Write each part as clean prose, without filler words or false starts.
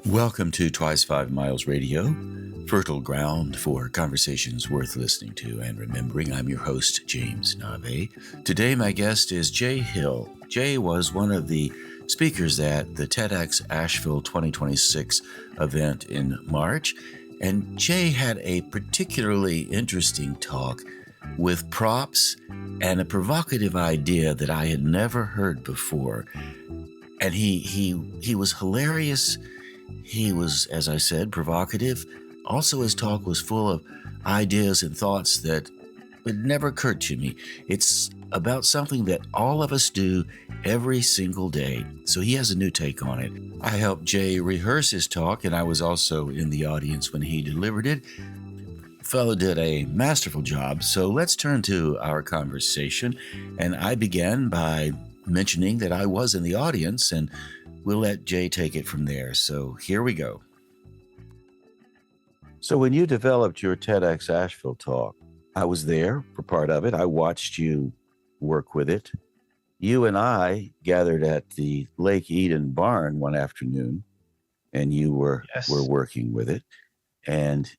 Welcome to Twice 5 Miles Radio, fertile ground for conversations worth listening to and remembering. I'm your host, James Navé. Today, my guest is Jay Hill. Jay was one of the speakers at the TEDx Asheville 2026 event in March, and Jay had a particularly interesting talk with props and a provocative idea that I had never heard before. And he was hilarious. He was, as I said, provocative. Also, his talk was full of ideas and thoughts that would never occur to me. It's about something that all of us do every single day. So he has a new take on it. I helped Jay rehearse his talk, and I was also in the audience when he delivered it. The fellow did a masterful job. So let's turn to our conversation. And I began by mentioning that I was in the audience, and we'll let Jay take it from there. So here we go. So when you developed your TEDx Asheville talk, I was there for part of it. I watched you work with it. You and I gathered at the Lake Eden barn one afternoon, and you were working with it. And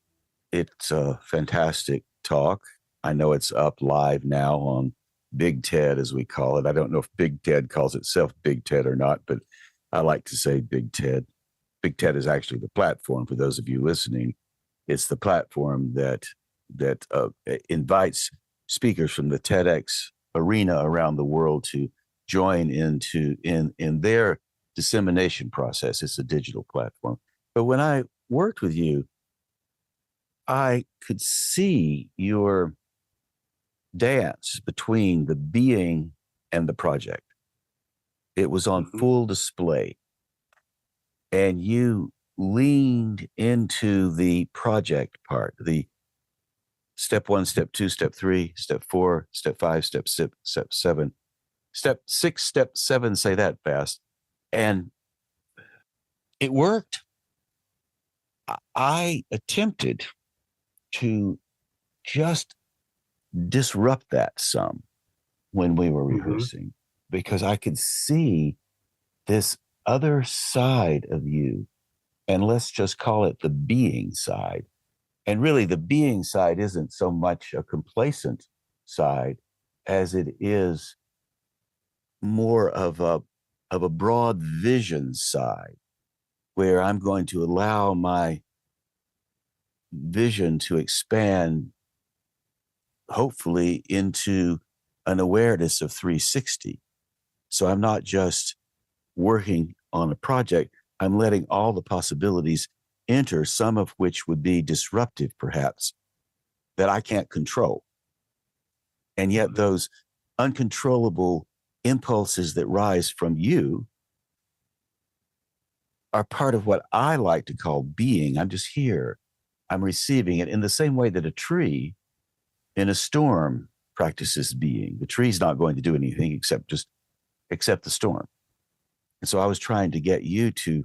it's a fantastic talk. I know it's up live now on Big TED, as we call it. I don't know if Big TED calls itself Big TED or not, but I like to say Big TED. Big TED is actually the platform for those of you listening. It's the platform that invites speakers from the TEDx arena around the world to join in their dissemination process. It's a digital platform. But when I worked with you, I could see your dance between the being and the project. It was on full display, and you leaned into the project part, the step 1, step 2, step 3, step 4, step 5, step 6, step 7, step 6, step 7, say that fast. And it worked. I attempted to just disrupt that some when we were rehearsing, because I could see this other side of you, and let's just call it the being side. And really, the being side isn't so much a complacent side as it is more of a broad vision side, where I'm going to allow my vision to expand, hopefully, into an awareness of 360. So I'm not just working on a project, I'm letting all the possibilities enter, some of which would be disruptive, perhaps, that I can't control. And yet those uncontrollable impulses that rise from you are part of what I like to call being. I'm just here. I'm receiving it in the same way that a tree in a storm practices being. The tree's not going to do anything except the storm. And so I was trying to get you to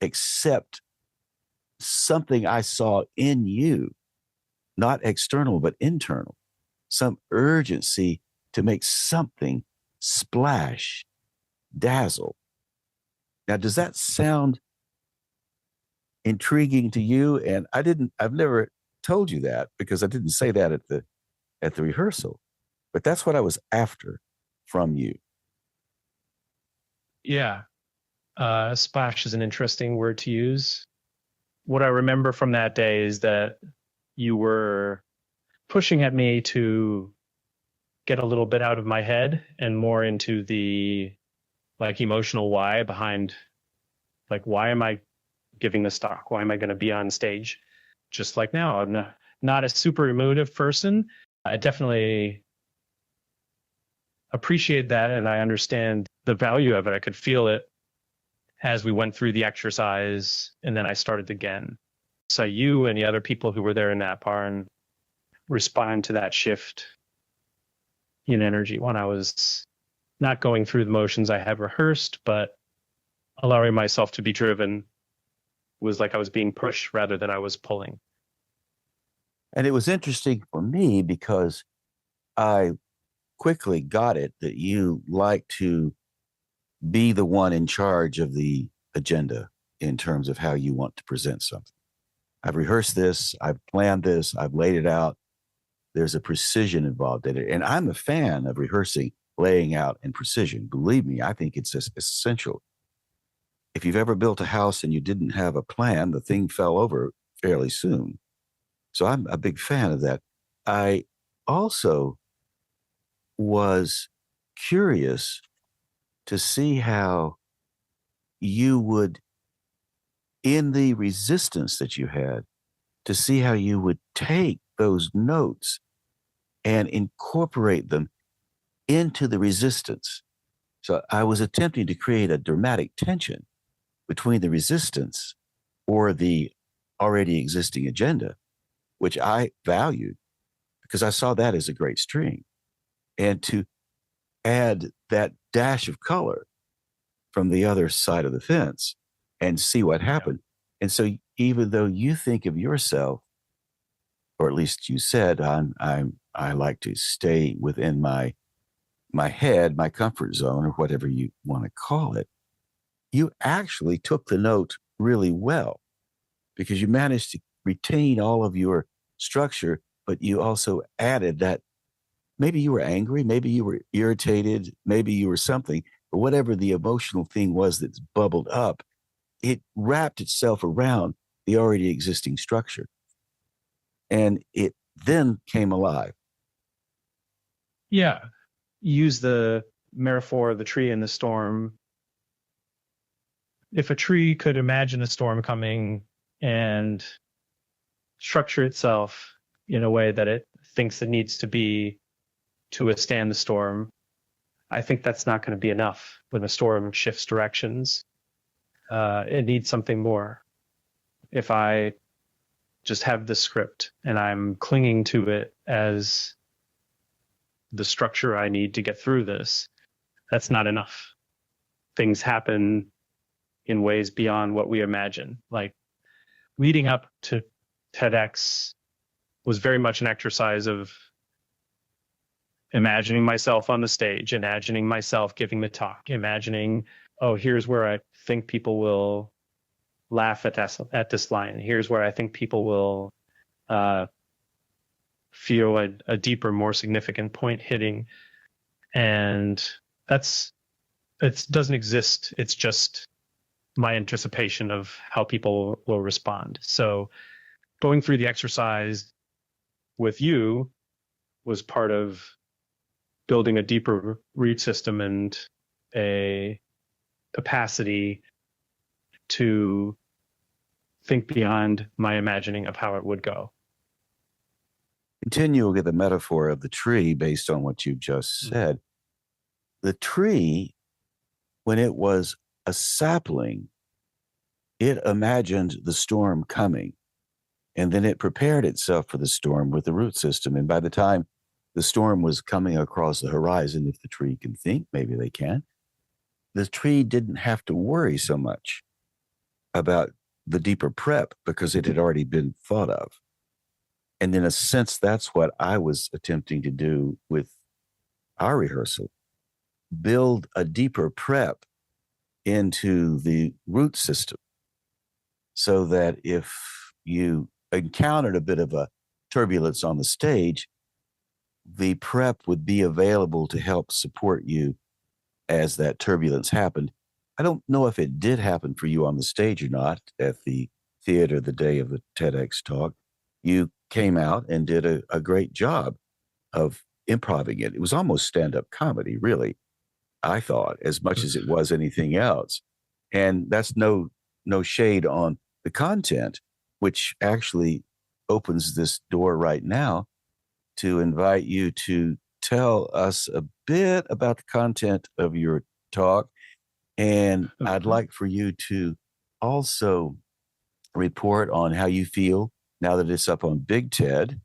accept something I saw in you, not external, but internal, some urgency to make something splash, dazzle. Now, does that sound intriguing to you? And I've never told you that, because I didn't say that at the rehearsal, but that's what I was after from you. Yeah. Splash is an interesting word to use. What I remember from that day is that you were pushing at me to get a little bit out of my head and more into the emotional why behind, why am I giving this talk? Why am I going to be on stage? Just like now, I'm not a super emotive person. I definitely appreciate that, and I understand the value of it. I could feel it as we went through the exercise, and then I started again. So you and the other people who were there in that barn respond to that shift in energy when I was not going through the motions I had rehearsed, but allowing myself to be driven. Was like I was being pushed rather than I was pulling. And it was interesting for me because I quickly got it that you like to be the one in charge of the agenda in terms of how you want to present something. I've rehearsed this, I've planned this, I've laid it out. There's a precision involved in it. And I'm a fan of rehearsing, laying out, and precision. Believe me, I think it's essential. If you've ever built a house and you didn't have a plan, the thing fell over fairly soon. So I'm a big fan of that. I also was curious to see how you would, in the resistance that you had, to see how you would take those notes and incorporate them into the resistance. So I was attempting to create a dramatic tension between the resistance or the already existing agenda, which I valued because I saw that as a great string. And to add that dash of color from the other side of the fence and see what happened. And so even though you think of yourself, or at least you said, I like to stay within my head, my comfort zone, or whatever you want to call it, you actually took the note really well because you managed to retain all of your structure, but you also added that maybe you were angry, maybe you were irritated, maybe you were something, but whatever the emotional thing was that's bubbled up, it wrapped itself around the already existing structure. And it then came alive. Yeah. Use the metaphor of the tree in the storm. If a tree could imagine a storm coming and structure itself in a way that it thinks it needs to be to withstand the storm, I think that's not going to be enough when a storm shifts directions. It needs something more. If I just have the script and I'm clinging to it as the structure I need to get through this, that's not enough. Things happen in ways beyond what we imagine. Like leading up to TEDx was very much an exercise of imagining myself on the stage, imagining myself giving the talk, imagining, oh, here's where I think people will laugh at this line. Here's where I think people will feel a deeper, more significant point hitting. And it doesn't exist. It's just my anticipation of how people will respond. So going through the exercise with you was part of building a deeper read system and a capacity to think beyond my imagining of how it would go. Continuing with the metaphor of the tree based on what you just said, the tree, when it was a sapling, it imagined the storm coming, and then it prepared itself for the storm with the root system. And by the time the storm was coming across the horizon, if the tree can think, maybe they can, the tree didn't have to worry so much about the deeper prep because it had already been thought of. And in a sense, that's what I was attempting to do with our rehearsal, build a deeper prep into the root system so that if you encountered a bit of a turbulence on the stage, the prep would be available to help support you as that turbulence happened. I don't know if it did happen for you on the stage or not at the theater the day of the TEDx talk. You came out and did a great job of improvising it. It was almost stand-up comedy, really, I thought, as much as it was anything else. And that's no shade on the content, which actually opens this door right now to invite you to tell us a bit about the content of your talk. And I'd like for you to also report on how you feel now that it's up on Big TED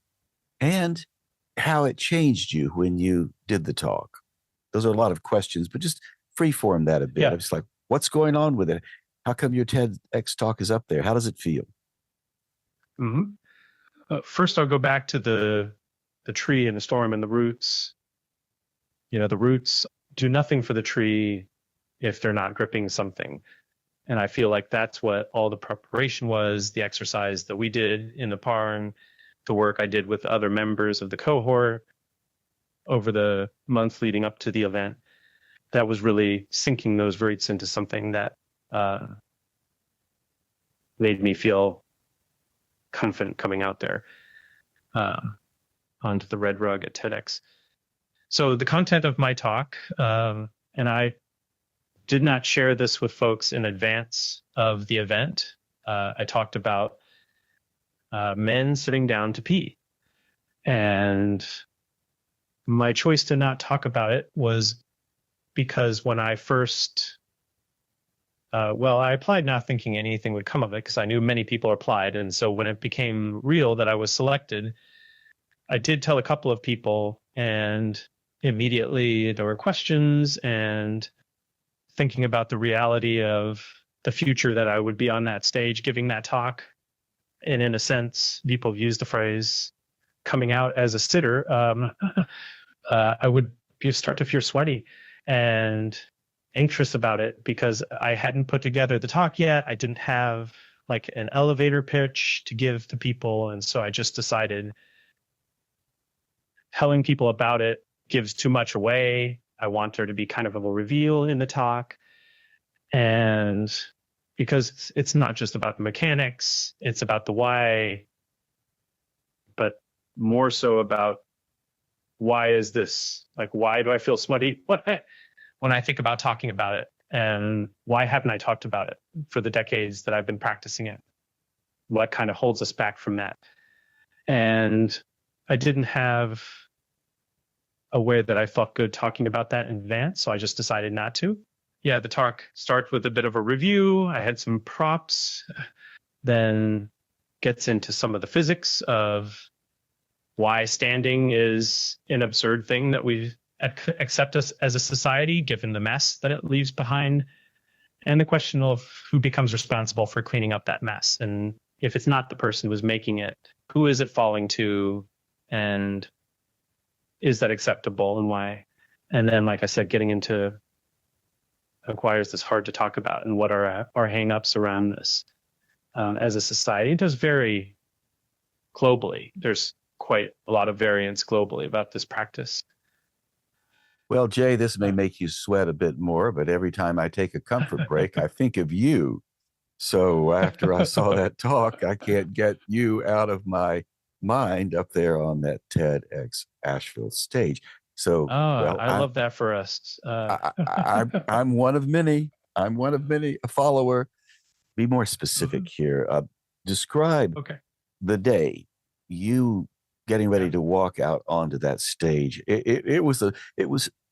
and how it changed you when you did the talk. Those are a lot of questions, but just freeform that a bit. Yeah. I'm just like, what's going on with it? How come your TEDx talk is up there? How does it feel? Mm-hmm. First, I'll go back to the tree and the storm and the roots. The roots do nothing for the tree if they're not gripping something. And I feel like that's what all the preparation was, the exercise that we did in the barn, the work I did with other members of the cohort over the months leading up to the event. That was really sinking those roots into something that made me feel confident coming out there onto the red rug at TEDx. So the content of my talk, and I did not share this with folks in advance of the event. I talked about men sitting down to pee. And my choice to not talk about it was because when I first, I applied not thinking anything would come of it because I knew many people applied. And so when it became real that I was selected, I did tell a couple of people, and immediately there were questions and thinking about the reality of the future that I would be on that stage giving that talk. And in a sense, people have used the phrase coming out as a sitter. I would start to feel sweaty and anxious about it because I hadn't put together the talk yet. I didn't have like an elevator pitch to give to people. And so I just decided telling people about it gives too much away. I want there to be kind of a reveal in the talk. And because it's not just about the mechanics, it's about the why, but more so about why is this, like, why do I feel smutty when I think about talking about it? And why haven't I talked about it for the decades that I've been practicing it? What kind of holds us back from that? And I didn't have a way that I felt good talking about that in advance, so I just decided not to. Yeah, the talk starts with a bit of a review. I had some props, then gets into some of the physics of why standing is an absurd thing that we accept us as a society, given the mess that it leaves behind, and the question of who becomes responsible for cleaning up that mess. And if it's not the person who's making it, who is it falling to, and is that acceptable and why? And then, like I said, getting into why is this hard to talk about and what are our hang-ups around this as a society. It does vary globally. There's quite a lot of variance globally about this practice. Well, Jay, this may make you sweat a bit more, but every time I take a comfort break, I think of you. So after I saw that talk, I can't get you out of my mind up there on that TEDx Asheville stage. So, I love that for us. I'm one of many. I'm one of many, a follower. Be more specific here. Describe the day you getting ready to walk out onto that stage. It was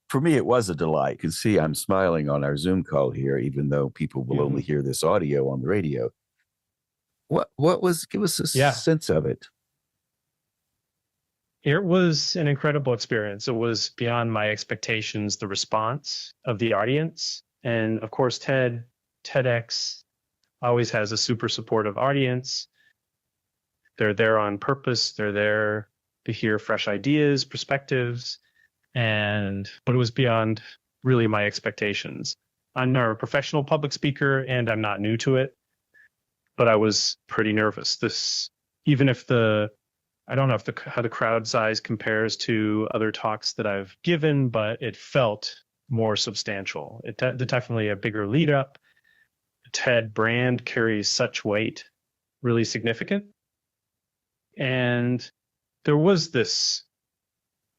for me, it was a delight. You can see I'm smiling on our Zoom call here, even though people will only hear this audio on the radio. Give us a sense of it. It was an incredible experience. It was beyond my expectations, the response of the audience. And of course, TEDx always has a super supportive audience. They're there on purpose. They're there to hear fresh ideas, perspectives. But it was beyond really my expectations. I'm not a professional public speaker and I'm not new to it, but I was pretty nervous. Even if I don't know how the crowd size compares to other talks that I've given, but it felt more substantial. It's definitely a bigger lead up. The TED brand carries such weight, really significant. And there was this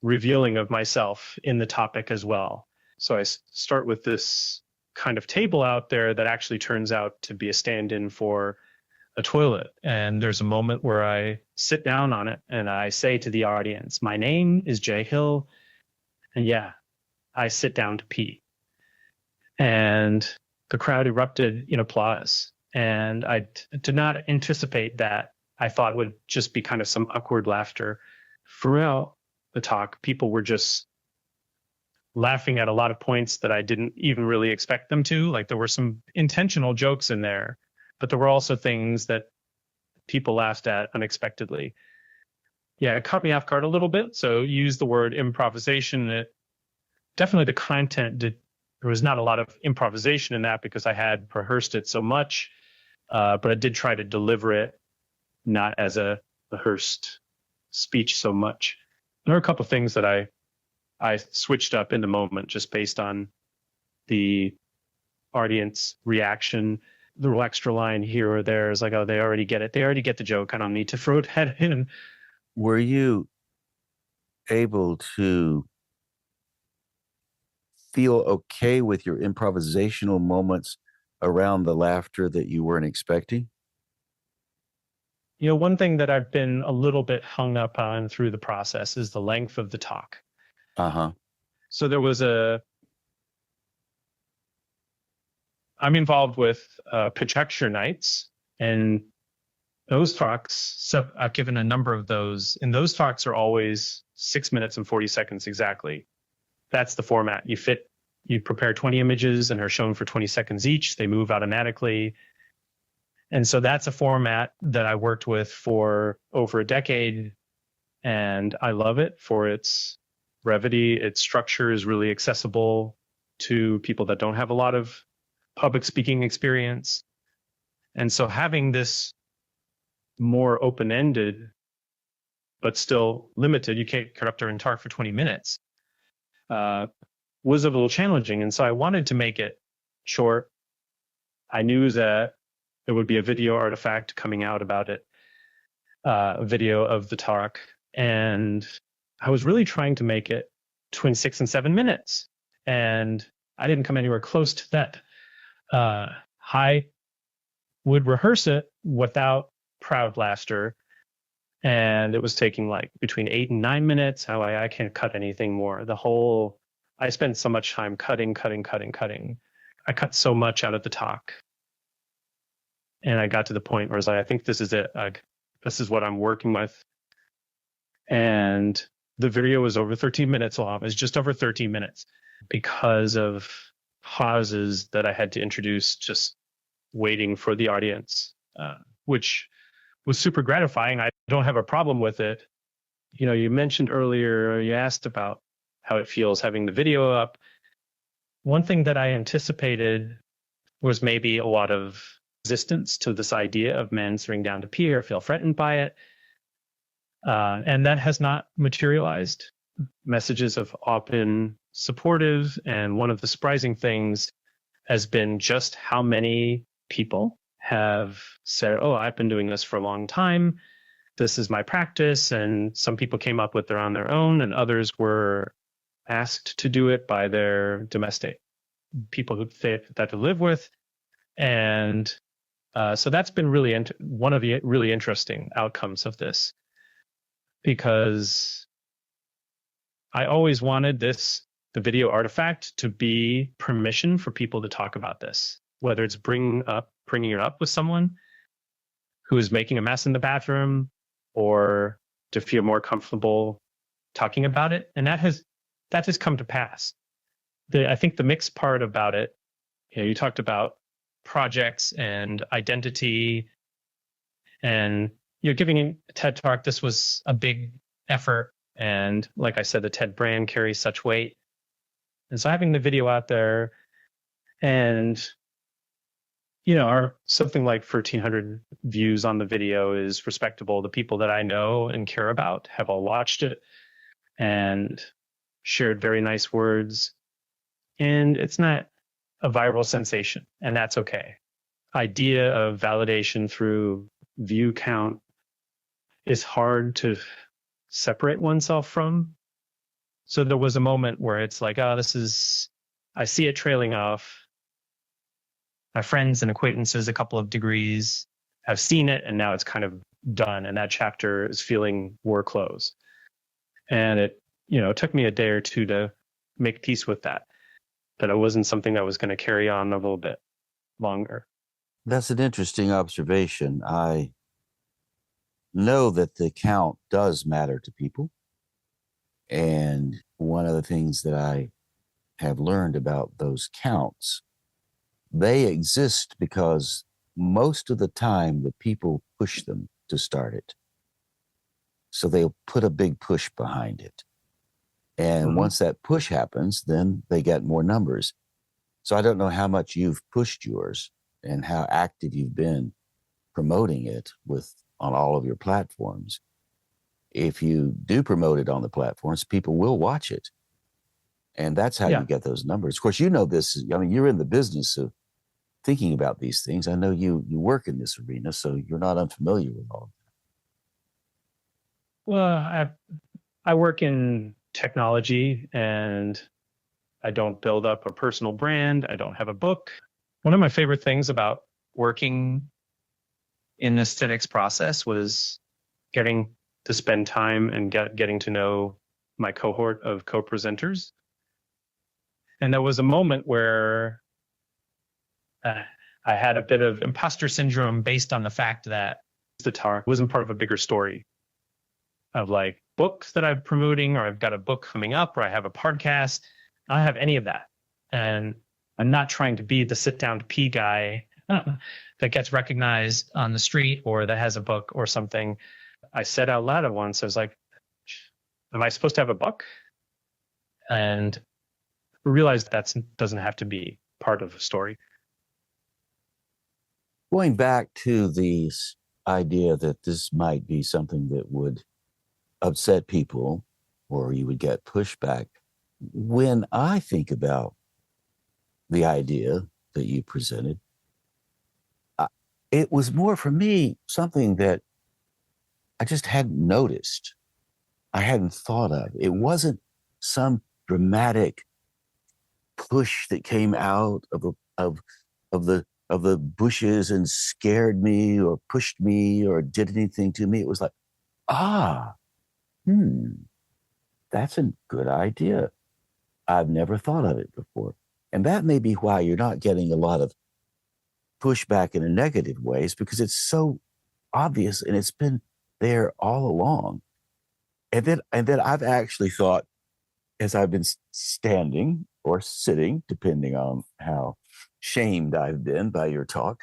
revealing of myself in the topic as well. So I start with this kind of table out there that actually turns out to be a stand-in for a toilet. And there's a moment where I sit down on it and I say to the audience, my name is Jay Hill. And yeah, I sit down to pee. And the crowd erupted in applause. And I did not anticipate that. I thought it would just be kind of some awkward laughter. Throughout the talk, people were just laughing at a lot of points that I didn't even really expect them to. Like there were some intentional jokes in there, but there were also things that people laughed at unexpectedly. Yeah, it caught me off guard a little bit. So use the word improvisation. Definitely the content There was not a lot of improvisation in that because I had rehearsed it so much, but I did try to deliver it not as a rehearsed speech so much. There are a couple of things that I switched up in the moment just based on the audience reaction. The little extra line here or there is like, oh, they already get it. They already get the joke. I don't need to throw that in. Were you able to feel okay with your improvisational moments around the laughter that you weren't expecting? You know, one thing that I've been a little bit hung up on through the process is the length of the talk. Uh-huh. So I'm involved with projection nights, and those talks, so I've given a number of those, and those talks are always 6 minutes and 40 seconds exactly. That's the format. You prepare 20 images and are shown for 20 seconds each. They move automatically. And so that's a format that I worked with for over a decade, and I love it for its brevity. Its structure is really accessible to people that don't have a lot of public speaking experience. And so having this more open-ended, but still limited, you can't cut up there and talk for 20 minutes, was a little challenging. And so I wanted to make it short. I knew that there would be a video artifact coming out about it, a video of the talk. And I was really trying to make it between 6 and 7 minutes. And I didn't come anywhere close to that. I would rehearse it without proud laughter, and it was taking like between 8 and 9 minutes. How I can't cut anything more. I spent so much time cutting. I cut so much out of the talk, and I got to the point where I was like, I think this is it. This is what I'm working with. And the video was over 13 minutes long. It was just over 13 minutes because of pauses that I had to introduce, just waiting for the audience, which was super gratifying. I don't have a problem with it. You know, you mentioned earlier, you asked about how it feels having the video up. One thing that I anticipated was maybe a lot of resistance to this idea of men sitting down to pee or feel threatened by it. And that has not materialized. Messages have all been supportive. And one of the surprising things has been just how many people have said, oh, I've been doing this for a long time. This is my practice. And some people came up with it on their own, and others were asked to do it by their domestic people who they that to live with. And so that's been really one of the really interesting outcomes of this, because I always wanted the video artifact to be permission for people to talk about this, whether it's bringing it up with someone who is making a mess in the bathroom, or to feel more comfortable talking about it. And that has come to pass. I think the mixed part about it, you talked about projects and identity, and giving a TED talk. This was a big effort, and like I said, the TED brand carries such weight. And so having the video out there, and something like 1,300 views on the video is respectable. The people that I know and care about have all watched it and shared very nice words. And it's not a viral sensation, and that's okay. Idea of validation through view count is hard to separate oneself from. So there was a moment where it's like, I see it trailing off. My friends and acquaintances, a couple of degrees, have seen it, and now it's kind of done, and that chapter is feeling more closed. And it took me a day or two to make peace with that it wasn't something that was going to carry on a little bit longer. That's an interesting observation. I know that the count does matter to people. And one of the things that I have learned about those counts, they exist because most of the time the people push them to start it. So they'll put a big push behind it. And once that push happens, then they get more numbers. So I don't know how much you've pushed yours and how active you've been promoting it on all of your platforms. If you do promote it on the platforms, people will watch it. And that's how you get those numbers. Of course, you know this. I mean, you're in the business of thinking about these things. I know you work in this arena, so you're not unfamiliar with all of that. Well, I work in technology, and I don't build up a personal brand. I don't have a book. One of my favorite things about working in this TEDx process was getting to spend time and getting to know my cohort of co-presenters. And there was a moment where I had a bit of imposter syndrome based on the fact that the talk wasn't part of a bigger story of like books that I'm promoting, or I've got a book coming up, or I have a podcast. I don't have any of that. And I'm not trying to be the sit down to pee guy that gets recognized on the street or that has a book or something. I said out loud at once, I was like, am I supposed to have a book? And realized that doesn't have to be part of a story. Going back to the idea that this might be something that would upset people or you would get pushback, when I think about the idea that you presented, it was more for me something that I just hadn't noticed. I hadn't thought of. It wasn't some dramatic push that came out of the bushes and scared me or pushed me or did anything to me. It was like, that's a good idea. I've never thought of it before. And that may be why you're not getting a lot of pushback in a negative ways, because it's so obvious and it's been there all along. And then I've actually thought, as I've been standing or sitting, depending on how shamed I've been by your talk,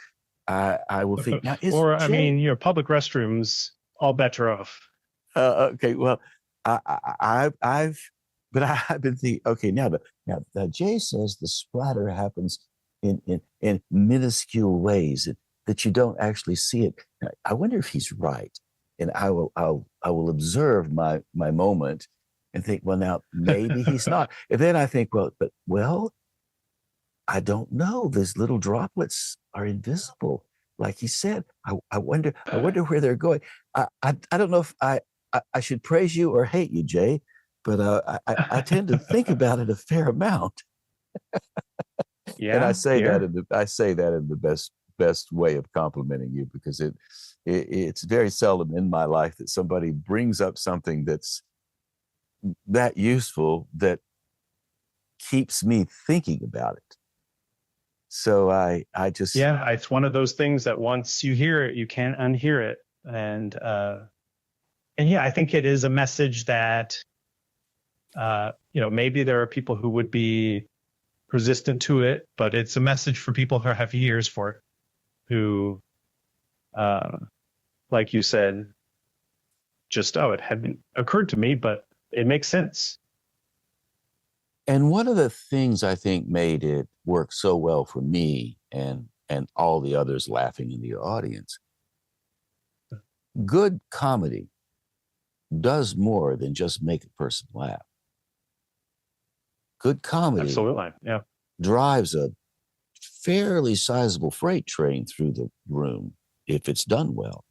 I will think, now I mean, your public restrooms, all bets are off. Okay, well, I've been thinking, okay, now Jay says the splatter happens in minuscule ways that you don't actually see it. I wonder if he's right, and I will observe my moment and think, well, now maybe he's not. And then I think, well, I don't know. These little droplets are invisible, like he said. I wonder where they're going. I don't know if I should praise you or hate you, Jay, but I tend to think about it a fair amount. Yeah, and I say that in the best way of complimenting you, because it's very seldom in my life that somebody brings up something that's that useful that keeps me thinking about it. So I just it's one of those things that once you hear it, you can't unhear it. And I think it is a message that maybe there are people who would be resistant to it, but it's a message for people who have ears for it, who like you said, just it hadn't occurred to me, but it makes sense. And one of the things I think made it work so well for me and all the others laughing in the audience, good comedy does more than just make a person laugh. Good comedy absolutely drives a fairly sizable freight train through the room if it's done well.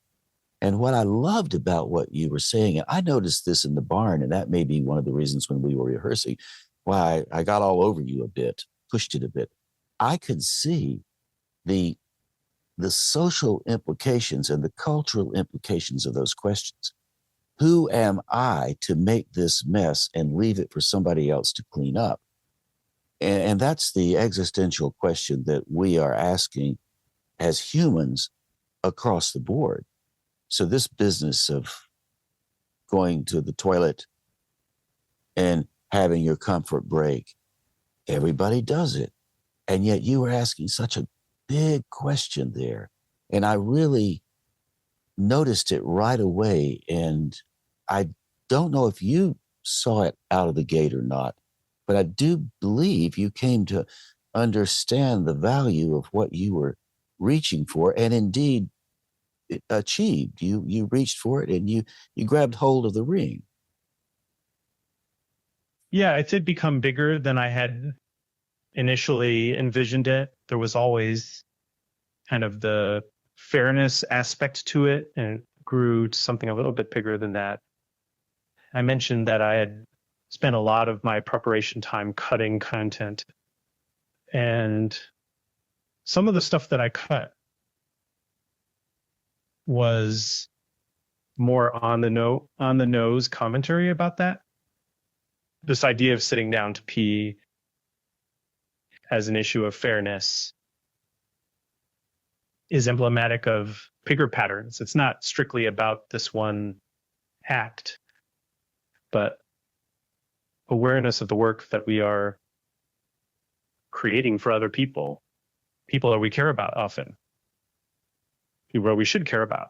And what I loved about what you were saying, and I noticed this in the barn, and that may be one of the reasons when we were rehearsing why I got all over you a bit, pushed it a bit. I could see the social implications and the cultural implications of those questions. Who am I to make this mess and leave it for somebody else to clean up? And that's the existential question that we are asking as humans across the board. So this business of going to the toilet and having your comfort break, everybody does it. And yet you were asking such a big question there. And I really noticed it right away. And I don't know if you saw it out of the gate or not, but I do believe you came to understand the value of what you were reaching for, and indeed achieved. You reached for it, and you grabbed hold of the ring. Yeah, it did become bigger than I had initially envisioned it. There was always kind of the fairness aspect to it, and it grew to something a little bit bigger than that. I mentioned that I had spent a lot of my preparation time cutting content, and some of the stuff that I cut was more on the nose commentary about that. This idea of sitting down to pee as an issue of fairness is emblematic of bigger patterns. It's not strictly about this one act, but awareness of the work that we are creating for other people that we care about often, people that we should care about.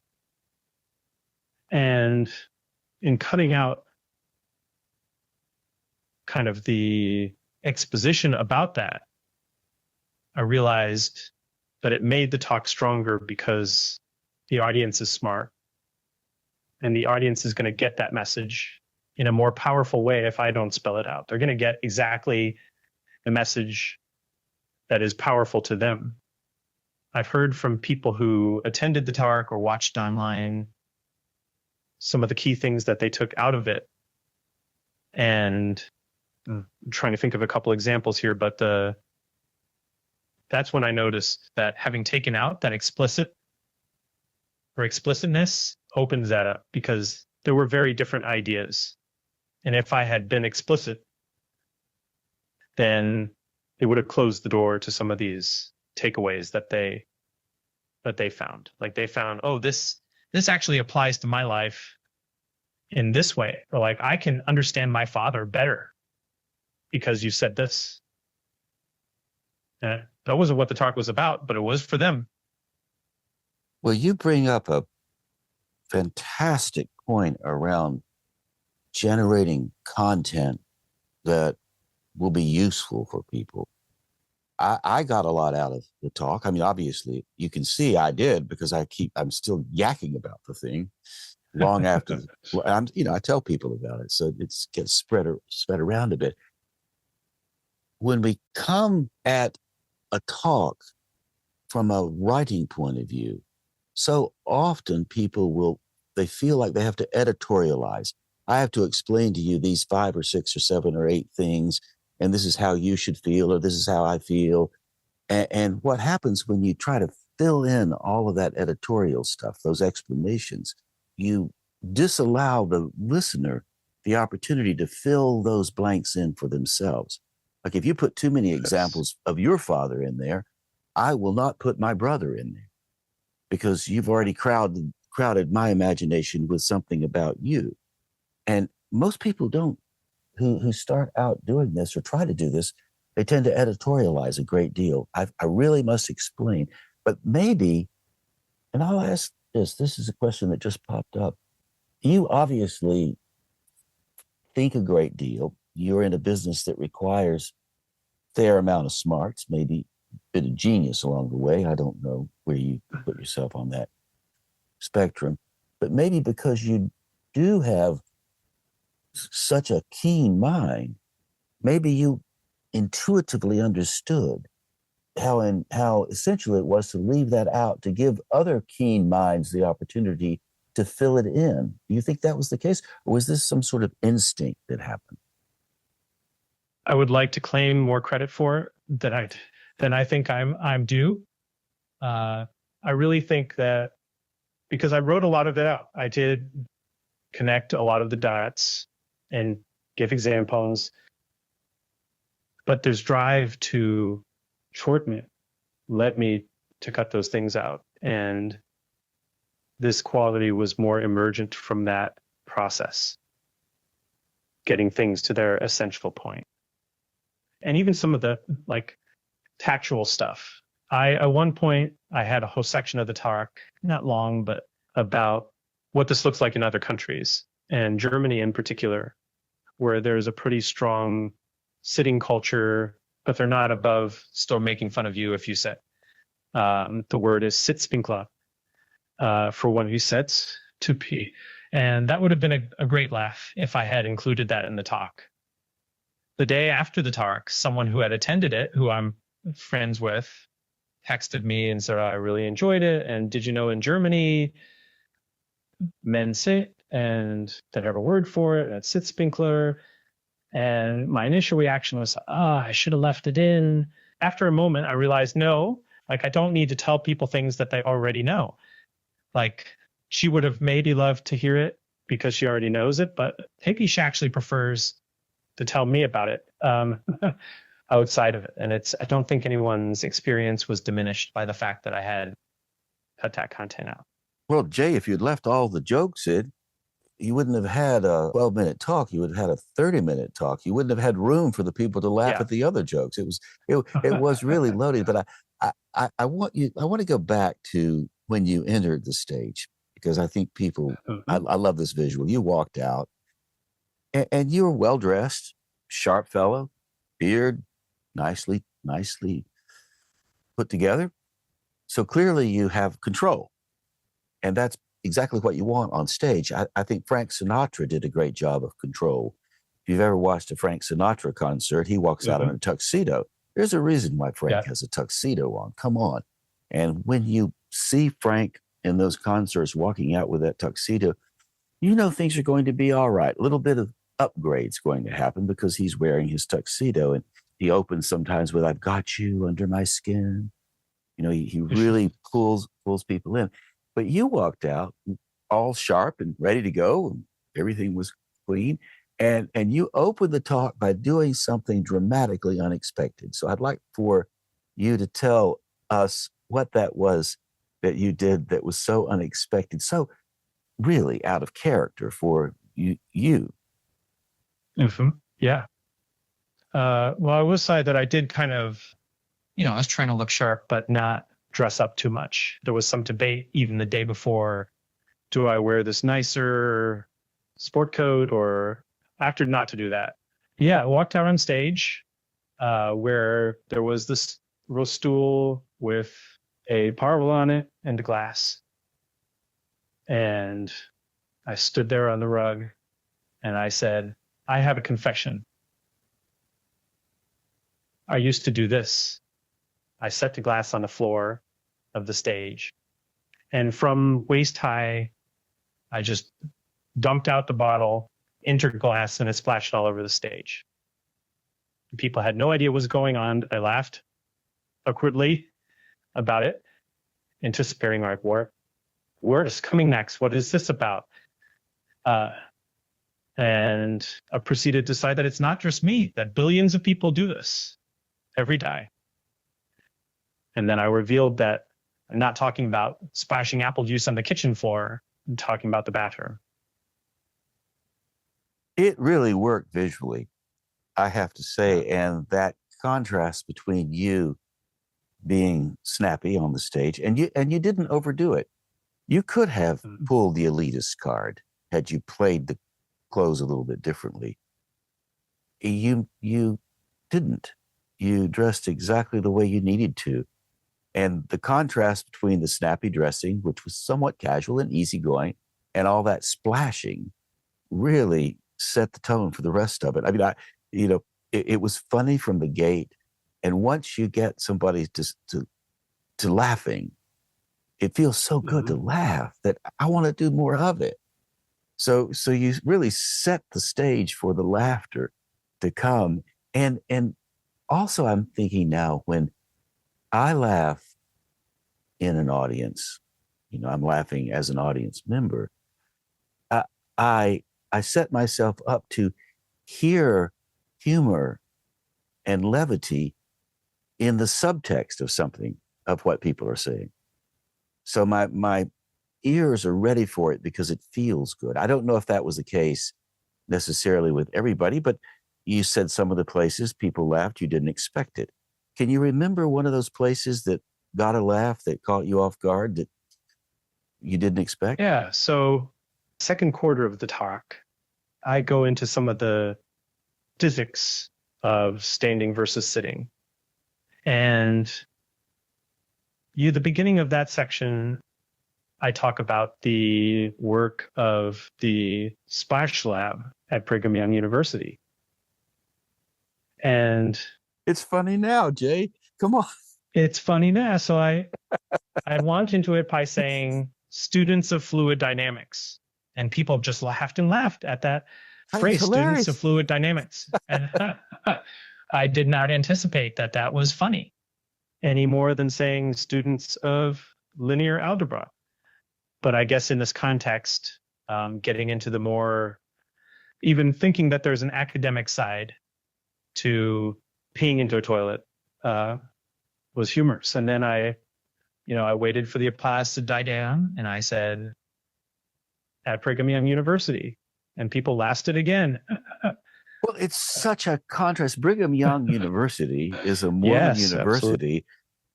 And in cutting out kind of the exposition about that, I realized that it made the talk stronger because the audience is smart, and the audience is going to get that message in a more powerful way if I don't spell it out. They're going to get exactly the message that is powerful to them. I've heard from people who attended the talk or watched online some of the key things that they took out of it. And I'm trying to think of a couple examples here, but that's when I noticed that having taken out that explicitness opens that up, because there were very different ideas. And if I had been explicit, then it would have closed the door to some of these takeaways that they found. Like they found, oh, this actually applies to my life in this way. Or like, I can understand my father better because you said this. That wasn't what the talk was about, but it was for them. Well, you bring up a fantastic point around generating content that will be useful for people. I got a lot out of the talk. I mean, obviously, you can see I did, because I'm still yakking about the thing long after. I tell people about it, so it gets spread around a bit. When we come at a talk from a writing point of view, so often people they feel like they have to editorialize. I have to explain to you these 5 or 6 or 7 or 8 things, and this is how you should feel, or this is how I feel. And what happens when you try to fill in all of that editorial stuff, those explanations, you disallow the listener the opportunity to fill those blanks in for themselves. Like if you put too many examples of your father in there, I will not put my brother in there, because you've already crowded my imagination with something about you. And most people don't, who start out doing this or try to do this, they tend to editorialize a great deal. I really must explain. But maybe, and I'll ask this is a question that just popped up. You obviously think a great deal. You're in a business that requires a fair amount of smarts, maybe a bit of genius along the way. I don't know where you put yourself on that spectrum, but maybe because you do have such a keen mind, maybe you intuitively understood how essential it was to leave that out, to give other keen minds the opportunity to fill it in. Do you think that was the case, or was this some sort of instinct that happened? I would like to claim more credit for it than I think I'm due. I really think that because I wrote a lot of it out, I did connect a lot of the dots and give examples, but this drive to shorten it led me to cut those things out. And this quality was more emergent from that process, getting things to their essential point. And even some of the like tactual stuff. At one point, I had a whole section of the talk, not long, but about what this looks like in other countries, and Germany in particular, where there's a pretty strong sitting culture but they're not above still making fun of you if you sit. The word is sitzpinkler for one who sits to pee. And that would have been a great laugh if I had included that in the talk. The day after the talk, someone who had attended it, who I'm friends with, texted me and said, I really enjoyed it. And did you know in Germany, men sit and they have a word for it, that's sitzpinkler. And my initial reaction was, I should have left it in. After a moment, I realized, no, like I don't need to tell people things that they already know. Like she would have maybe loved to hear it because she already knows it, but maybe she actually prefers to tell me about it outside of it. And I don't think anyone's experience was diminished by the fact that I had cut that content out. Well, Jay, if you'd left all the jokes in, you wouldn't have had a 12-minute talk. You would have had a 30-minute talk. You wouldn't have had room for the people to laugh at the other jokes. It was really loaded. But I want to go back to when you entered the stage, because I think people, I love this visual. You walked out and you were well-dressed, sharp fellow, beard, nicely put together. So clearly you have control. And that's exactly what you want on stage. I think Frank Sinatra did a great job of control. If you've ever watched a Frank Sinatra concert, he walks out in a tuxedo. There's a reason why Frank has a tuxedo on. Come on. And when you see Frank in those concerts walking out with that tuxedo, you know things are going to be all right. A little bit of upgrade's going to happen because he's wearing his tuxedo. And he opens sometimes with, I've got you under my skin. You know, he really pulls people in. But you walked out all sharp and ready to go, and everything was clean. And you opened the talk by doing something dramatically unexpected. So I'd like for you to tell us what that was that you did that was so unexpected, so really out of character for you. Mm-hmm. Yeah. Well, I will say that I did kind of, I was trying to look sharp, but not dress up too much. There was some debate even the day before. Do I wear this nicer sport coat, or I opted not to do that. Yeah, I walked out on stage where there was this roast stool with a parvel on it and a glass. And I stood there on the rug and I said, I have a confession. I used to do this. I set the glass on the floor of the stage, and from waist high, I just dumped out the bottle into glass and it splashed all over the stage. People had no idea what was going on. I laughed awkwardly about it, anticipating like, what is coming next? What is this about? And I proceeded to decide that it's not just me, that billions of people do this every day. And then I revealed that I'm not talking about splashing apple juice on the kitchen floor. I'm talking about the bathroom. It really worked visually, I have to say. And that contrast between you being snappy on the stage and you didn't overdo it. You could have pulled the elitist card had you played the clothes a little bit differently. You didn't. You dressed exactly the way you needed to. And the contrast between the snappy dressing, which was somewhat casual and easygoing, and all that splashing really set the tone for the rest of it. I mean, it was funny from the gate. And once you get somebody to laughing, it feels so good to laugh that I want to do more of it. So you really set the stage for the laughter to come. And also I'm thinking now, when I laugh in an audience, I'm laughing as an audience member, I set myself up to hear humor and levity in the subtext of something, of what people are saying. So my ears are ready for it because it feels good. I don't know if that was the case necessarily with everybody, but you said some of the places people laughed, you didn't expect it. Can you remember one of those places that got a laugh that caught you off guard that you didn't expect? Yeah. So second quarter of the talk, I go into some of the physics of standing versus sitting. And the beginning of that section, I talk about the work of the Splash Lab at Brigham Young University. And it's funny now, Jay. Come on. it's funny now. So I launched into it by saying students of fluid dynamics. And people just laughed and laughed at that phrase, students of fluid dynamics. And I did not anticipate that that was funny any more than saying students of linear algebra. But I guess in this context, getting into the more, even thinking that there's an academic side to peeing into a toilet was humorous. And then I waited for the applause to die down, and I said, at Brigham Young University, and people laughed it again. Well, it's such a contrast. Brigham Young University is a Mormon university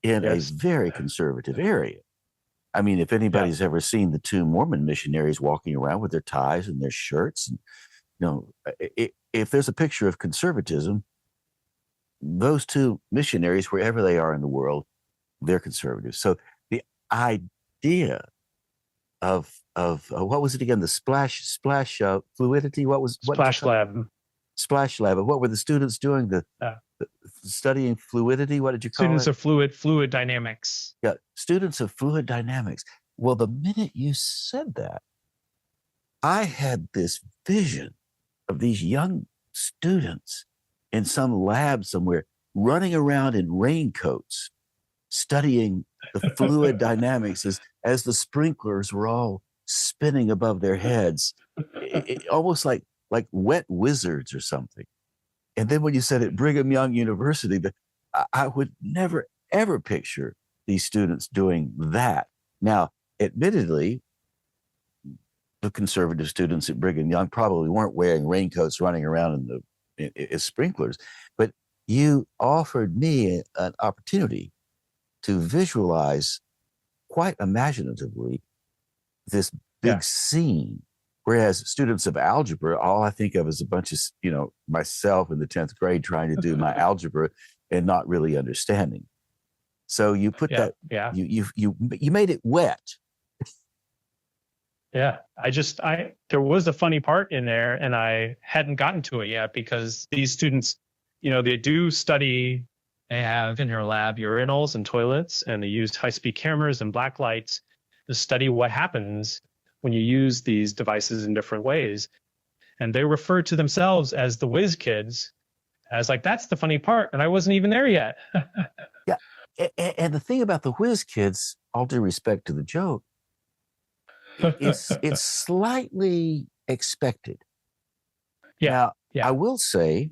in a very conservative area. I mean, if anybody's ever seen the two Mormon missionaries walking around with their ties and their shirts, and if there's a picture of conservatism, those two missionaries, wherever they are in the world, they're conservative. So the idea of what was it again? The splash fluidity. Splash Lab? Splash Lab. What were the students doing? The studying fluidity. What did you call it? Students of fluid dynamics. Yeah, students of fluid dynamics. Well, the minute you said that, I had this vision of these young students in some lab somewhere running around in raincoats, studying the fluid dynamics as the sprinklers were all spinning above their heads, almost like wet wizards or something. And then when you said at Brigham Young University, I would never, ever picture these students doing that. Now, admittedly, the conservative students at Brigham Young probably weren't wearing raincoats running around as sprinklers, but you offered me an opportunity to visualize quite imaginatively this big scene. Whereas students of algebra, all I think of is a bunch of, myself in the 10th grade trying to do my algebra and not really understanding. So you put you made it wet. Yeah, there was a funny part in there, and I hadn't gotten to it yet because these students, they do study. They have in their lab urinals and toilets, and they use high-speed cameras and black lights to study what happens when you use these devices in different ways. And they refer to themselves as the whiz kids, as like, that's the funny part. And I wasn't even there yet. Yeah. And the thing about the whiz kids, all due respect to the joke, it's slightly expected. Now, I will say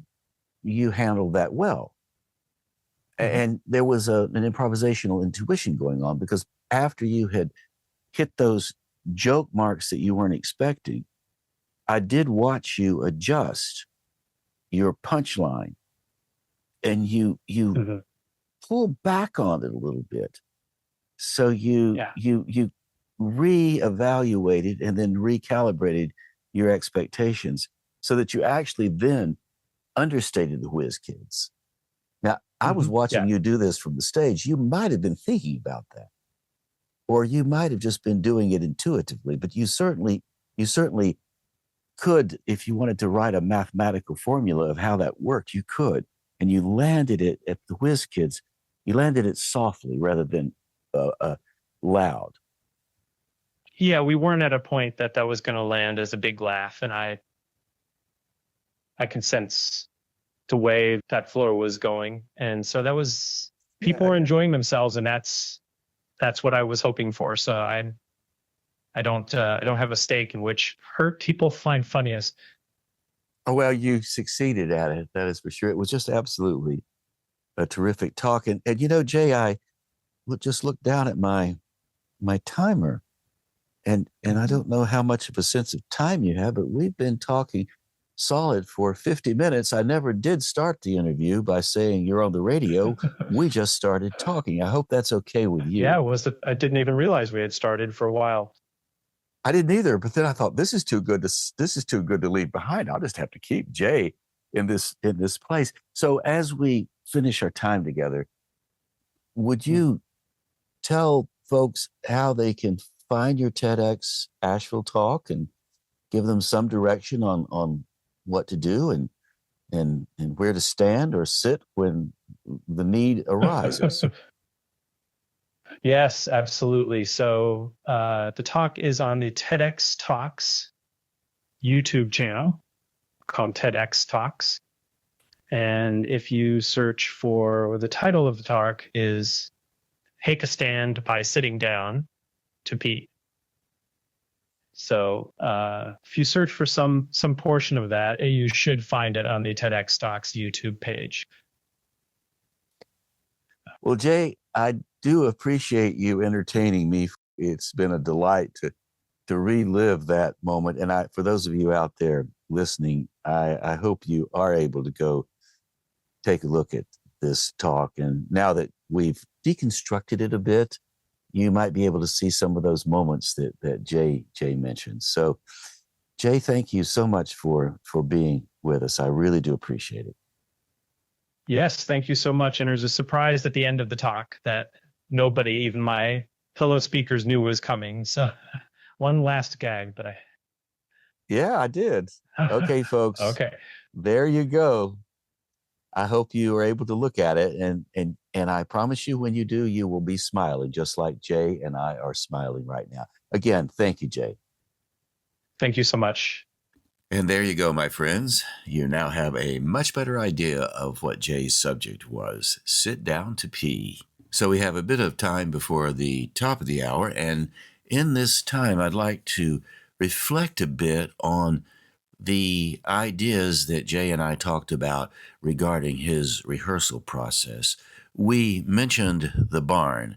you handled that well. And there was an improvisational intuition going on, because after you had hit those joke marks that you weren't expecting, I did watch you adjust your punchline, and you pull back on it a little bit. So you reevaluated and then recalibrated your expectations so that you actually then understated the whiz kids. Now, I was watching you do this from the stage. You might have been thinking about that, or you might have just been doing it intuitively, but you certainly could, if you wanted to write a mathematical formula of how that worked, you could. And you landed it at the whiz kids. You landed it softly rather than loud. Yeah, we weren't at a point that was going to land as a big laugh, and I can sense the way that floor was going, and so that was people were enjoying themselves, and that's what I was hoping for. So I don't have a stake in which hurt people find funniest. Oh, well, you succeeded at it. That is for sure. It was just absolutely a terrific talk. And Jay, I just looked down at my timer, and I don't know how much of a sense of time you have, but we've been talking solid for 50 minutes. I never did start the interview by saying you're on the radio. We just started talking. I hope that's okay with you. Yeah, I didn't even realize we had started for a while. I didn't either, but then I thought this is too good to leave behind. I'll just have to keep Jay in this place. So as we finish our time together, would you tell folks how they can find your TEDx Asheville talk and give them some direction on what to do and where to stand or sit when the need arises? Yes, absolutely. So the talk is on the TEDx Talks YouTube channel called TEDx Talks. And if you search for the title of the talk is Take a Stand by Sitting Down to Pee. So if you search for some portion of that, you should find it on the TEDx Talks YouTube page. Well, Jay, I do appreciate you entertaining me. It's been a delight to relive that moment. And for those of you out there listening, I hope you are able to go take a look at this talk. And now that we've deconstructed it a bit, you might be able to see some of those moments that Jay mentioned. So, Jay, thank you so much for being with us. I really do appreciate it. Yes, thank you so much. And there's a surprise at the end of the talk that nobody, even my fellow speakers, knew was coming. So one last gag, but Yeah, I did. Okay, folks. Okay. There you go. I hope you are able to look at it, and I promise you, when you do, you will be smiling, just like Jay and I are smiling right now. Again, thank you, Jay. Thank you so much. And there you go, my friends. You now have a much better idea of what Jay's subject was. Sit down to pee. So we have a bit of time before the top of the hour, and in this time, I'd like to reflect a bit on the ideas that Jay and I talked about regarding his rehearsal process. We mentioned the barn.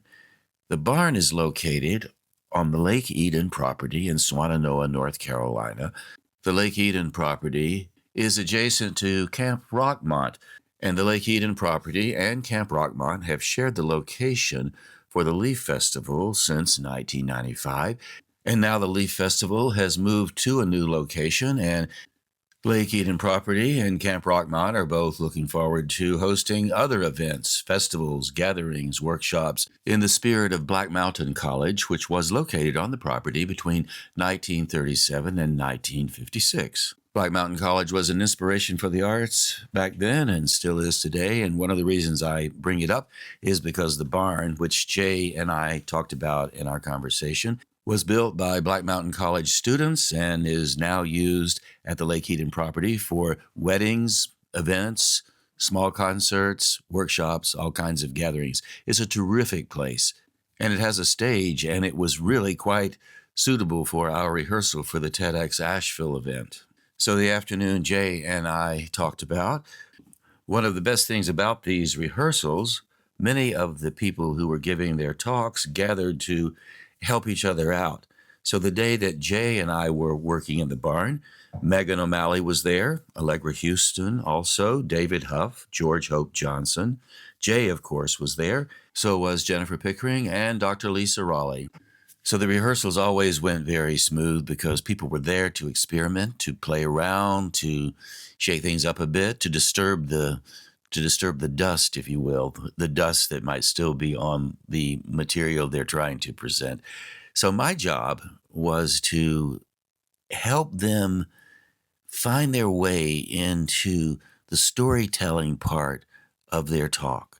The barn is located on the Lake Eden property in Swannanoa, North Carolina. The Lake Eden property is adjacent to Camp Rockmont, and the Lake Eden property and Camp Rockmont have shared the location for the Leaf Festival since 1995. And now the Leaf Festival has moved to a new location, and Lake Eden property and Camp Rockmont are both looking forward to hosting other events, festivals, gatherings, workshops in the spirit of Black Mountain College, which was located on the property between 1937 and 1956. Black Mountain College was an inspiration for the arts back then and still is today. And one of the reasons I bring it up is because the barn, which Jay and I talked about in our conversation, was built by Black Mountain College students and is now used at the Lake Eden property for weddings, events, small concerts, workshops, all kinds of gatherings. It's a terrific place, and it has a stage, and it was really quite suitable for our rehearsal for the TEDx Asheville event. So the afternoon Jay and I talked about one of the best things about these rehearsals. Many of the people who were giving their talks gathered to help each other out. So the day that Jay and I were working in the barn, Megan O'Malley was there, Allegra Houston also, David Huff, George Hope Johnson. Jay, of course, was there. So was Jennifer Pickering and Dr. Lisa Raleigh. So the rehearsals always went very smooth because people were there to experiment, to play around, to shake things up a bit, to disturb the dust, if you will, the dust that might still be on the material they're trying to present. So my job was to help them find their way into the storytelling part of their talk,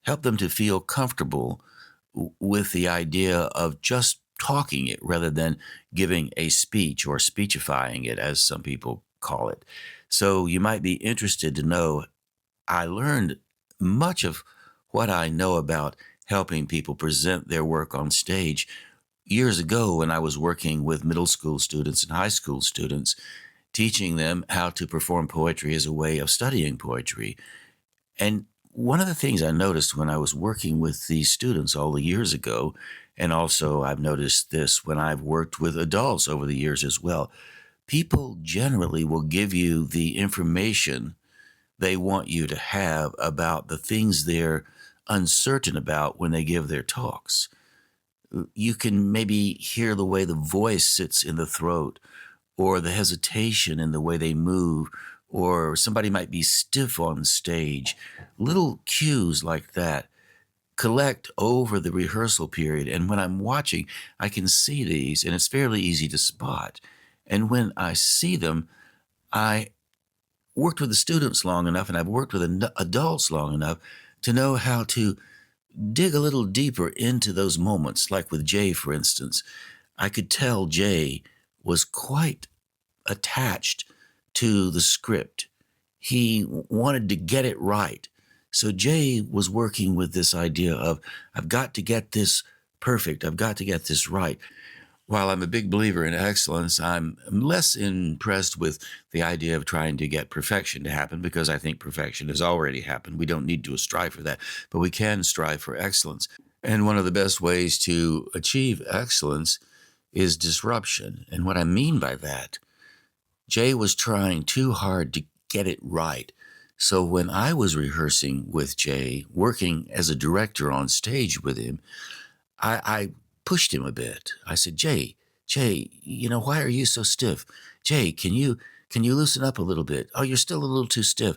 help them to feel comfortable with the idea of just talking it rather than giving a speech or speechifying it, as some people call it. So you might be interested to know I learned much of what I know about helping people present their work on stage years ago when I was working with middle school students and high school students, teaching them how to perform poetry as a way of studying poetry. And one of the things I noticed when I was working with these students all the years ago, and also I've noticed this when I've worked with adults over the years as well, people generally will give you the information they want you to have about the things they're uncertain about when they give their talks. You can maybe hear the way the voice sits in the throat, or the hesitation in the way they move, or somebody might be stiff on stage. Little cues like that collect over the rehearsal period. And when I'm watching, I can see these, and it's fairly easy to spot. And when I see them, I worked with the students long enough, and I've worked with adults long enough to know how to dig a little deeper into those moments. Like with Jay, for instance, I could tell Jay was quite attached to the script. He wanted to get it right. So Jay was working with this idea of, I've got to get this perfect. I've got to get this right. While I'm a big believer in excellence, I'm less impressed with the idea of trying to get perfection to happen, because I think perfection has already happened. We don't need to strive for that, but we can strive for excellence. And one of the best ways to achieve excellence is disruption. And what I mean by that, Jay was trying too hard to get it right. So when I was rehearsing with Jay, working as a director on stage with him, I pushed him a bit. I said, Jay, why are you so stiff? Jay, can you loosen up a little bit? Oh, you're still a little too stiff.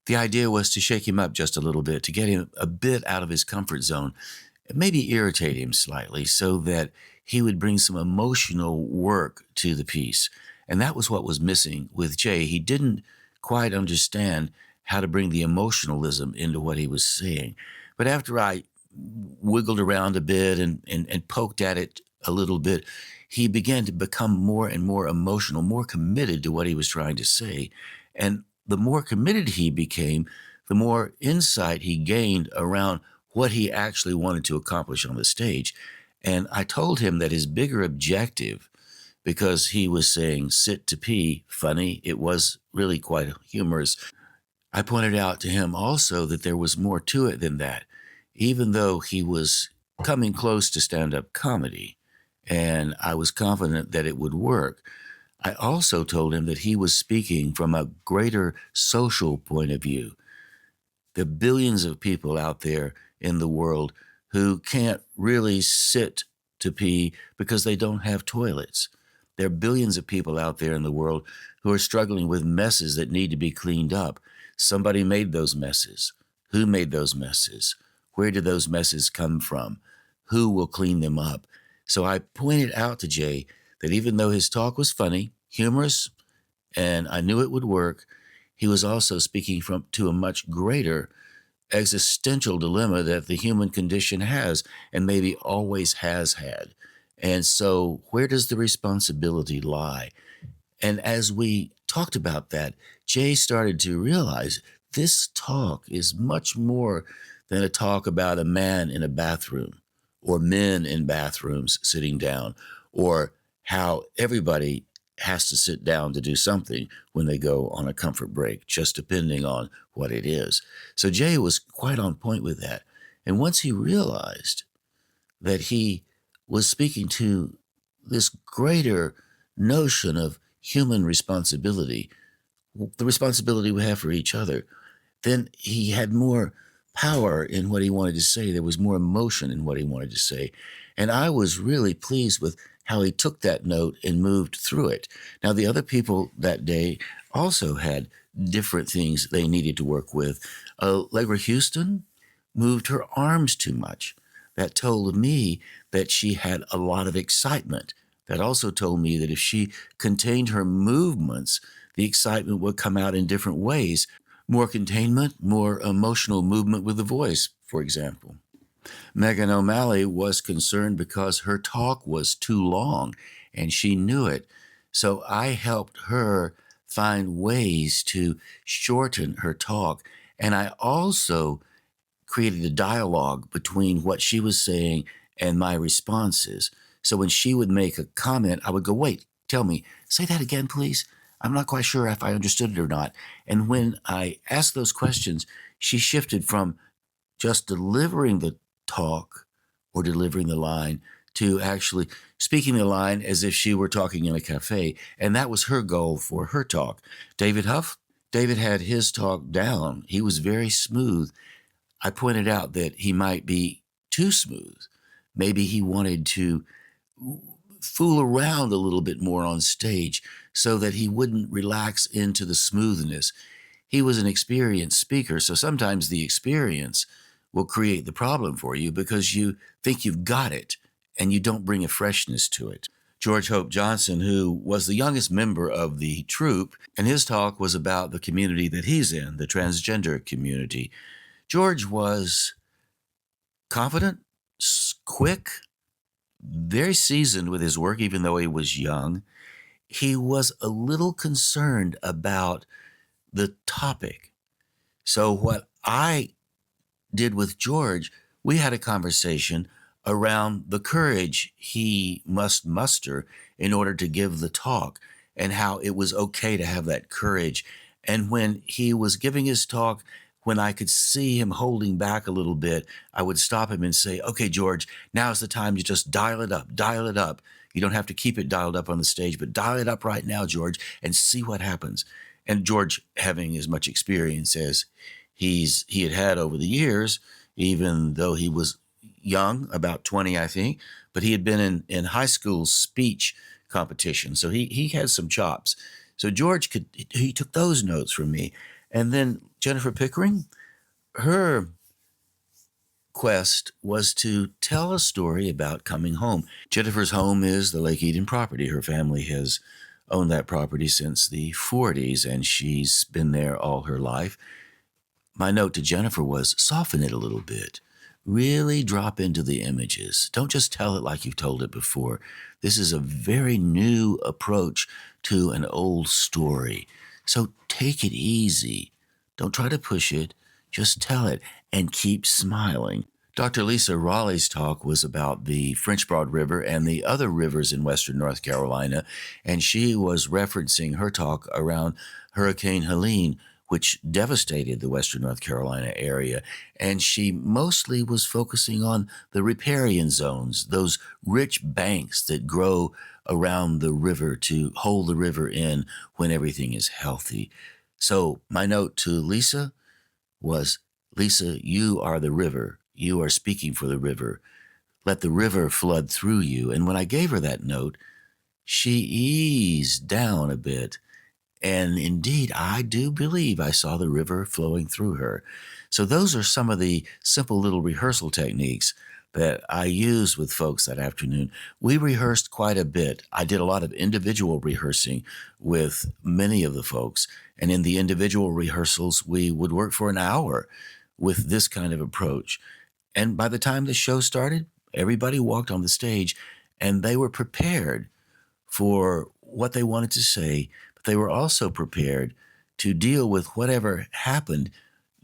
The idea was to shake him up just a little bit, to get him a bit out of his comfort zone, maybe irritate him slightly, so that he would bring some emotional work to the piece. And that was what was missing with Jay. He didn't quite understand how to bring the emotionalism into what he was saying. But after I wiggled around a bit and poked at it a little bit, he began to become more and more emotional, more committed to what he was trying to say. And the more committed he became, the more insight he gained around what he actually wanted to accomplish on the stage. And I told him that his bigger objective, because he was saying sit to pee, funny, it was really quite humorous. I pointed out to him also that there was more to it than that. Even though he was coming close to stand-up comedy, and I was confident that it would work, I also told him that he was speaking from a greater social point of view. There are billions of people out there in the world who can't really sit to pee because they don't have toilets. There are billions of people out there in the world who are struggling with messes that need to be cleaned up. Somebody made those messes. Who made those messes? Where did those messes come from? Who will clean them up? So I pointed out to Jay that even though his talk was funny, humorous, and I knew it would work, he was also speaking to a much greater existential dilemma that the human condition has, and maybe always has had. And so where does the responsibility lie? And as we talked about that, Jay started to realize this talk is much more than a talk about a man in a bathroom, or men in bathrooms sitting down, or how everybody has to sit down to do something when they go on a comfort break, just depending on what it is. So Jay was quite on point with that. And once he realized that he was speaking to this greater notion of human responsibility, the responsibility we have for each other, then he had more power in what he wanted to say. There was more emotion in what he wanted to say. And I was really pleased with how he took that note and moved through it. Now, the other people that day also had different things they needed to work with. Allegra Houston moved her arms too much. That told me that she had a lot of excitement. That also told me that if she contained her movements, the excitement would come out in different ways. More containment, more emotional movement with the voice, for example. Megan O'Malley was concerned because her talk was too long, and she knew it. So I helped her find ways to shorten her talk. And I also created a dialogue between what she was saying and my responses. So when she would make a comment, I would go, wait, tell me, say that again, please. I'm not quite sure if I understood it or not. And when I asked those questions, she shifted from just delivering the talk or delivering the line to actually speaking the line as if she were talking in a cafe. And that was her goal for her talk. David Huff, David had his talk down. He was very smooth. I pointed out that he might be too smooth. Maybe he wanted to fool around a little bit more on stage so that he wouldn't relax into the smoothness. He was an experienced speaker, so sometimes the experience will create the problem for you because you think you've got it and you don't bring a freshness to it. George Hope Johnson, who was the youngest member of the troupe, and his talk was about the community that he's in, the transgender community. George was confident, quick, very seasoned with his work, even though he was young. He was a little concerned about the topic. So what I did with George, we had a conversation around the courage he must muster in order to give the talk and how it was okay to have that courage. And when he was giving his talk, when I could see him holding back a little bit, I would stop him and say, okay, George, now's the time to just dial it up, dial it up. You don't have to keep it dialed up on the stage, but dial it up right now, George, and see what happens. And George, having as much experience as he had over the years, even though he was young, about 20, I think, but he had been in high school speech competition. So he had some chops. So George he took those notes from me. And then Jennifer Pickering, her quest was to tell a story about coming home. Jennifer's home is the Lake Eden property. Her family has owned that property since the 40s, and she's been there all her life. My note to Jennifer was soften it a little bit. Really drop into the images. Don't just tell it like you've told it before. This is a very new approach to an old story. So take it easy. Don't try to push it. Just tell it and keep smiling. Dr. Lisa Raleigh's talk was about the French Broad River and the other rivers in western North Carolina, and she was referencing her talk around Hurricane Helene, which devastated the western North Carolina area. And she mostly was focusing on the riparian zones, those rich banks that grow around the river to hold the river in when everything is healthy. So my note to Lisa was, Lisa, you are the river. You are speaking for the river. Let the river flood through you. And when I gave her that note, she eased down a bit. And indeed, I do believe I saw the river flowing through her. So those are some of the simple little rehearsal techniques that I used with folks that afternoon. We rehearsed quite a bit. I did a lot of individual rehearsing with many of the folks. And in the individual rehearsals, we would work for an hour with this kind of approach. And by the time the show started, everybody walked on the stage and they were prepared for what they wanted to say, but they were also prepared to deal with whatever happened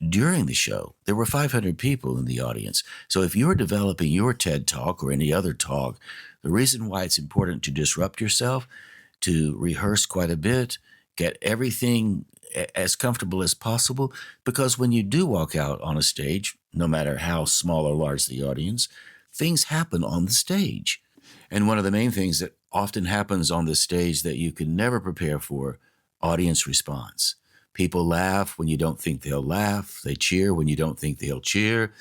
during the show. There were 500 people in the audience. So if you're developing your TED Talk or any other talk, the reason why it's important to disrupt yourself, to rehearse quite a bit, get everything as comfortable as possible, because when you do walk out on a stage, no matter how small or large the audience, things happen on the stage. And one of the main things that often happens on the stage that you can never prepare for, audience response. People laugh when you don't think they'll laugh. They cheer when you don't think they'll cheer.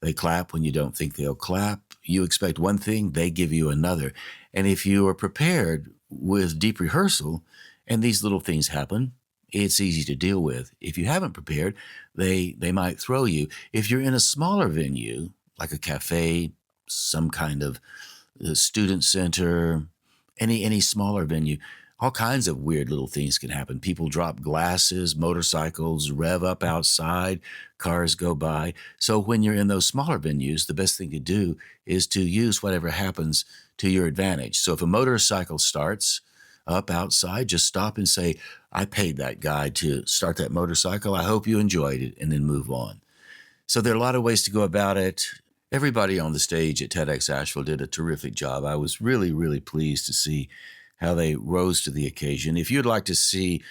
They clap when you don't think they'll clap. You expect one thing, they give you another. And if you are prepared with deep rehearsal and these little things happen, it's easy to deal with. If you haven't prepared, they might throw you. If you're in a smaller venue, like a cafe, some kind of student center, any smaller venue, all kinds of weird little things can happen. People drop glasses, motorcycles rev up outside, cars go by. So when you're in those smaller venues, the best thing to do is to use whatever happens to your advantage. So if a motorcycle starts up outside, just stop and say, I paid that guy to start that motorcycle. I hope you enjoyed it, and then move on. So there are a lot of ways to go about it. Everybody on the stage at TEDx Asheville did a terrific job. I was really, really pleased to see how they rose to the occasion. If you'd like to see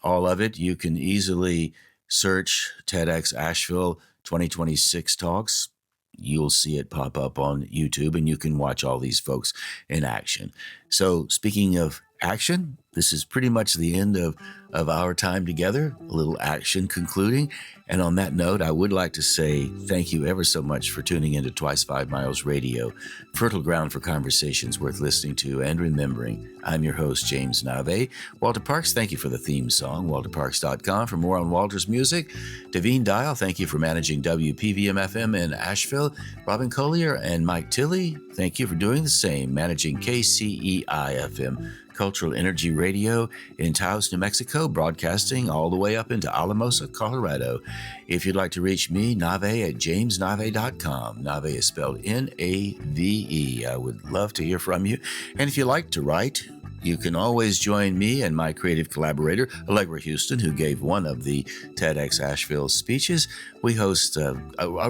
all of it, you can easily search TEDx Asheville 2026 talks. You'll see it pop up on YouTube, and you can watch all these folks in action. So speaking of action, This is pretty much the end of our time together, a little action concluding. And on that note, I would like to say thank you ever so much for tuning into Twice 5 Miles Radio, fertile ground for conversations worth listening to and remembering. I'm your host, James Navé. Walter Parks, thank you for the theme song, walterparks.com for more on Walter's music. Davine Dial, thank you for managing WPVM-FM in Asheville. Robin Collier and Mike Tilley, thank you for doing the same, managing KCEI-FM. Cultural Energy Radio in Taos, New Mexico, broadcasting all the way up into Alamosa, Colorado. If you'd like to reach me, Navé at jamesnavé.com. Navé is spelled N-A-V-E. I would love to hear from you. And if you like to write, you can always join me and my creative collaborator, Allegra Houston, who gave one of the TEDx Asheville speeches. We host a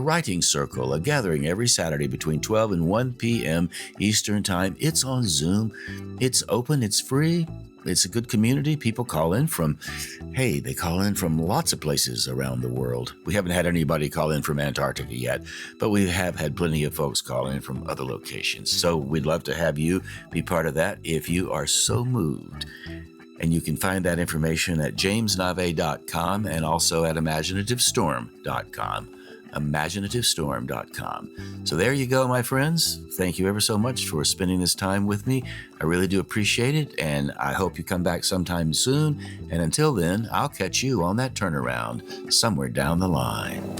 writing circle, a gathering every Saturday between 12 and 1 p.m. Eastern Time. It's on Zoom. It's open. It's free. It's a good community. People call in from lots of places around the world. We haven't had anybody call in from Antarctica yet, but we have had plenty of folks call in from other locations. So we'd love to have you be part of that if you are so moved. And you can find that information at jamesnavé.com and also at imaginativestorm.com. imaginativestorm.com. So there you go, my friends. Thank you ever so much for spending this time with me. I really do appreciate it, and I hope you come back sometime soon. And until then, I'll catch you on that turnaround somewhere down the line.